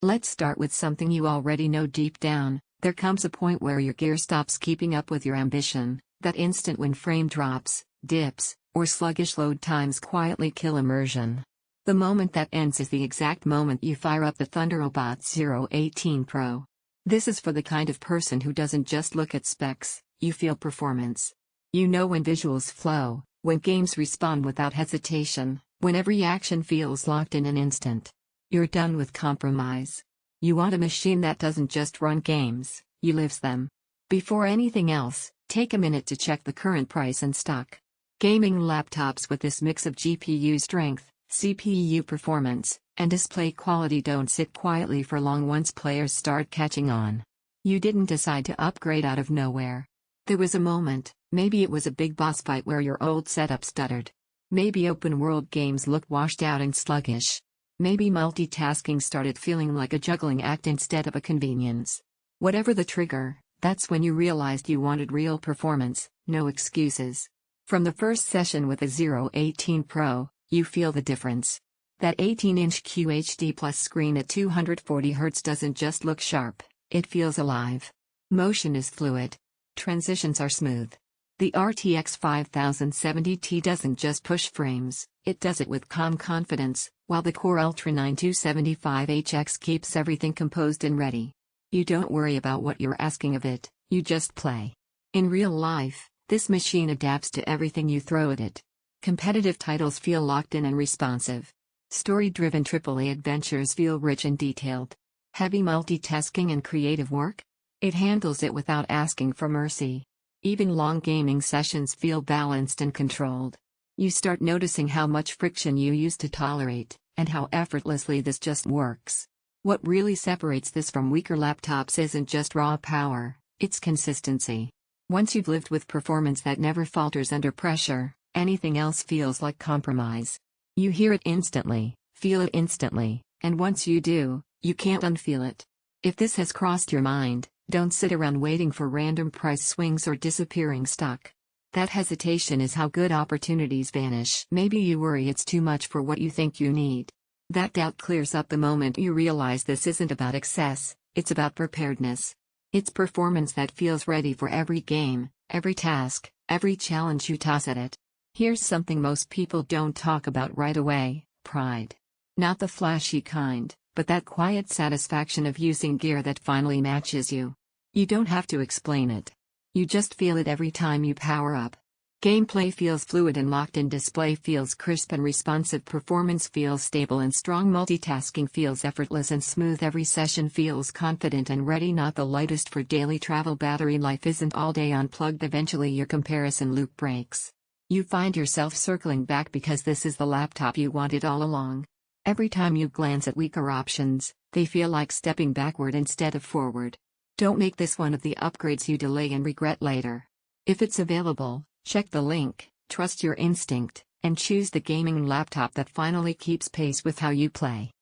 Let's start with something you already know deep down. There comes a point where your gear stops keeping up with your ambition, that instant when frame drops, dips, or sluggish load times quietly kill immersion. The moment that ends is the exact moment you fire up the Thunderobot Zero 18 Pro. This is for the kind of person who doesn't just look at specs, you feel performance. You know when visuals flow, when games respond without hesitation, when every action feels locked in an instant. You're done with compromise. You want a machine that doesn't just run games, you lives them. Before anything else, take a minute to check the current price and stock. Gaming laptops with this mix of GPU strength, CPU performance, and display quality don't sit quietly for long once players start catching on. You didn't decide to upgrade out of nowhere. There was a moment, maybe it was a big boss fight where your old setup stuttered. Maybe open-world games looked washed out and sluggish. Maybe multitasking started feeling like a juggling act instead of a convenience. Whatever the trigger, that's when you realized you wanted real performance, no excuses. From the first session with the Zero 18 Pro, you feel the difference. That 18-inch QHD Plus screen at 240 Hz doesn't just look sharp, it feels alive. Motion is fluid. Transitions are smooth. The RTX 5070 Ti doesn't just push frames, it does it with calm confidence, while the Core Ultra 9275HX keeps everything composed and ready. You don't worry about what you're asking of it, you just play. In real life, this machine adapts to everything you throw at it. Competitive titles feel locked in and responsive. Story-driven AAA adventures feel rich and detailed. Heavy multitasking and creative work? It handles it without asking for mercy. Even long gaming sessions feel balanced and controlled. You start noticing how much friction you used to tolerate, and how effortlessly this just works. What really separates this from weaker laptops isn't just raw power, it's consistency. Once you've lived with performance that never falters under pressure, anything else feels like compromise. You hear it instantly, feel it instantly, and once you do, you can't unfeel it. If this has crossed your mind, don't sit around waiting for random price swings or disappearing stock. That hesitation is how good opportunities vanish. Maybe you worry it's too much for what you think you need. That doubt clears up the moment you realize this isn't about excess, it's about preparedness. It's performance that feels ready for every game, every task, every challenge you toss at it. Here's something most people don't talk about right away: pride. Not the flashy kind, but that quiet satisfaction of using gear that finally matches you. You don't have to explain it. You just feel it every time you power up. Gameplay feels fluid and locked in, display feels crisp and responsive, performance feels stable and strong, multitasking feels effortless and smooth, every session feels confident and ready. Not the lightest for daily travel, battery life isn't all day unplugged, eventually your comparison loop breaks. You find yourself circling back because this is the laptop you wanted all along. Every time you glance at weaker options, they feel like stepping backward instead of forward. Don't make this one of the upgrades you delay and regret later. If it's available, check the link, trust your instinct, and choose the gaming laptop that finally keeps pace with how you play.